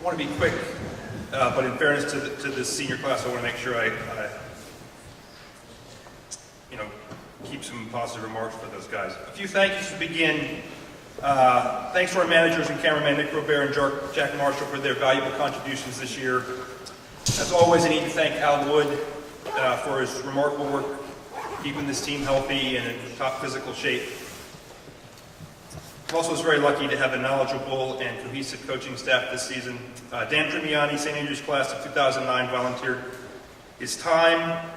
I want to be quick, but in fairness to the senior class, I want to make sure I keep some positive remarks for those guys. A few thank yous to begin. Thanks to our managers and cameraman Nick Robert and Jack Marshall for their valuable contributions this year. As always, I need to thank Al Wood for his remarkable work keeping this team healthy and in top physical shape. I also was very lucky to have a knowledgeable and cohesive coaching staff this season. Dan Trimiani, St. Andrews class of 2009, volunteered his time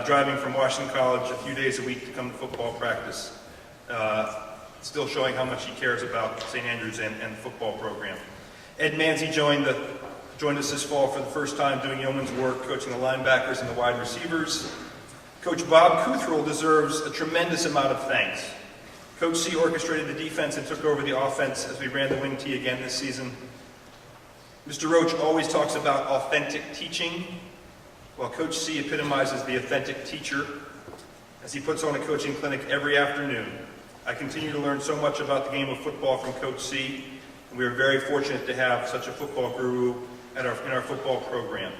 driving from Washington College a few days a week to come to football practice, still showing how much he cares about St. Andrews and the football program. Ed Manzi joined us this fall for the first time doing yeoman's work, coaching the linebackers and the wide receivers. Coach Bob Cuthrell deserves a tremendous amount of thanks. Coach C orchestrated the defense and took over the offense as we ran the wing tee again this season. Mr. Roach always talks about authentic teaching, while Coach C epitomizes the authentic teacher as he puts on a coaching clinic every afternoon. I continue to learn so much about the game of football from Coach C, and we are very fortunate to have such a football guru in our football program.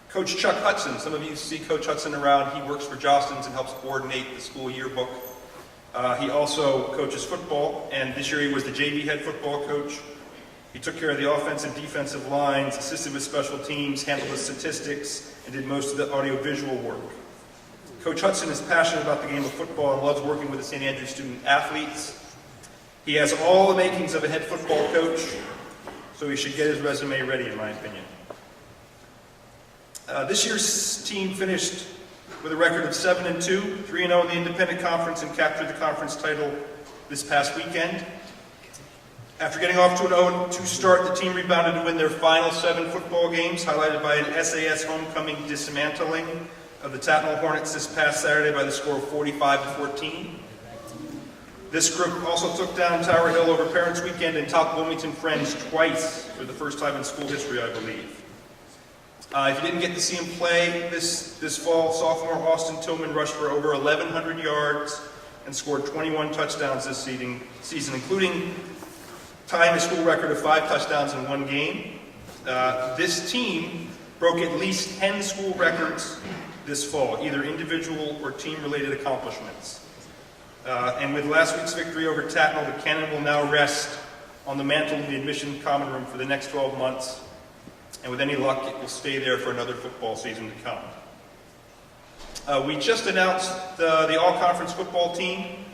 Coach Chuck Hudson, some of you see Coach Hudson around. He works for Jostens and helps coordinate the school yearbook. He also coaches football, and this year he was the JV head football coach. He took care of the offensive and defensive lines, assisted with special teams, handled the statistics, and did most of the audio-visual work. Coach Hudson is passionate about the game of football and loves working with the St. Andrews student athletes. He has all the makings of a head football coach, so he should get his resume ready, in my opinion. This year's team finished with a record of 7-2, 3-0 in the independent conference, and captured the conference title this past weekend. After getting off to an 0-2 start, the team rebounded to win their final 7 football games, highlighted by an SAS homecoming dismantling of the Tatnall Hornets this past Saturday by the score of 45-14. This group also took down Tower Hill over Parents Weekend and topped Wilmington Friends twice for the first time in school history, I believe. If you didn't get to see him play this fall, sophomore Austin Tillman rushed for over 1,100 yards and scored 21 touchdowns this season, including tying a school record of 5 touchdowns in one game. This team broke at least 10 school records this fall, either individual or team-related accomplishments. And with last week's victory over Tatnall, the cannon will now rest on the mantle of the admission common room for the next 12 months. And with any luck, it will stay there for another football season to come. We just announced the all-conference football team,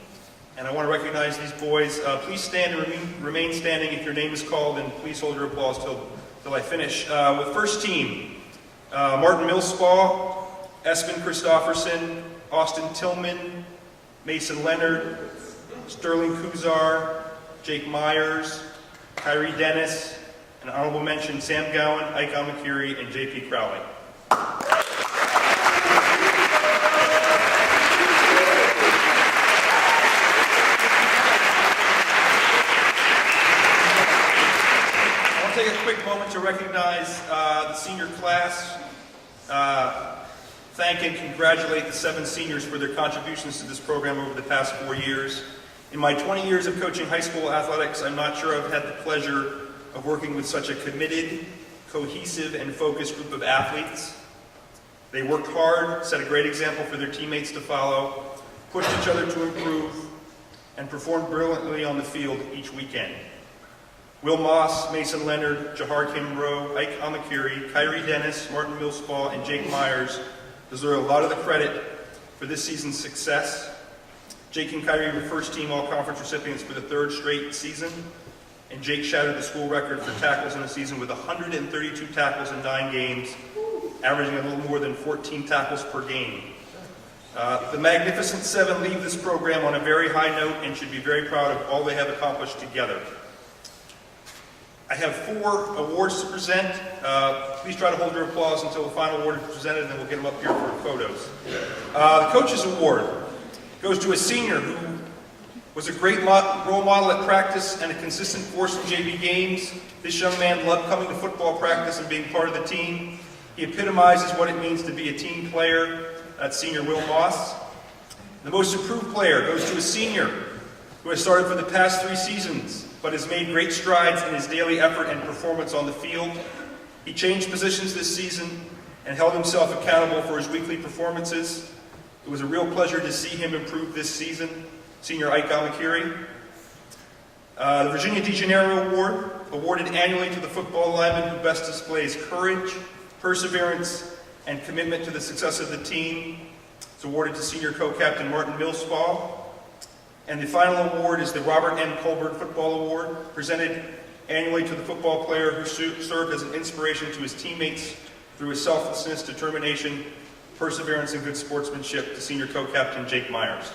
and I want to recognize these boys. Please stand and remain standing if your name is called, and please hold your applause till I finish. With first team, Martin Millspaw, Espen Christofferson, Austin Tillman, Mason Leonard, Sterling Kuzar, Jake Myers, Kyrie Dennis, and honorable mention Sam Gowan, Ike Amakiri, and J.P. Crowley. I want to take a quick moment to recognize the senior class, thank and congratulate the 7 seniors for their contributions to this program over the past 4 years. In my 20 years of coaching high school athletics, I'm not sure I've had the pleasure of working with such a committed, cohesive, and focused group of athletes. They worked hard, set a great example for their teammates to follow, pushed each other to improve, and performed brilliantly on the field each weekend. Will Moss, Mason Leonard, Jahar Kimbrough, Ike Amakiri, Kyrie Dennis, Martin Millspaw, and Jake Myers deserve a lot of the credit for this season's success. Jake and Kyrie were first-team all-conference recipients for the 3rd straight season, and Jake shattered the school record for tackles in a season with 132 tackles in 9 games, averaging a little more than 14 tackles per game. The Magnificent 7 leave this program on a very high note and should be very proud of all they have accomplished together. I have 4 awards to present. Please try to hold your applause until the final award is presented, and then we'll get them up here for photos. The Coach's Award goes to a senior who was a great role model at practice and a consistent force in JV games. This young man loved coming to football practice and being part of the team. He epitomizes what it means to be a team player. That's senior Will Moss. The most improved player goes to a senior who has started for the past 3 seasons, but has made great strides in his daily effort and performance on the field. He changed positions this season and held himself accountable for his weekly performances. It was a real pleasure to see him improve this season. Senior Ike Amakiri. The Virginia DeGennaro Award, awarded annually to the football lineman who best displays courage, perseverance, and commitment to the success of the team. It's awarded to senior co-captain Martin Millspaw. And the final award is the Robert M. Colbert Football Award, presented annually to the football player who served as an inspiration to his teammates through his selflessness, determination, perseverance, and good sportsmanship, to senior co-captain Jake Myers.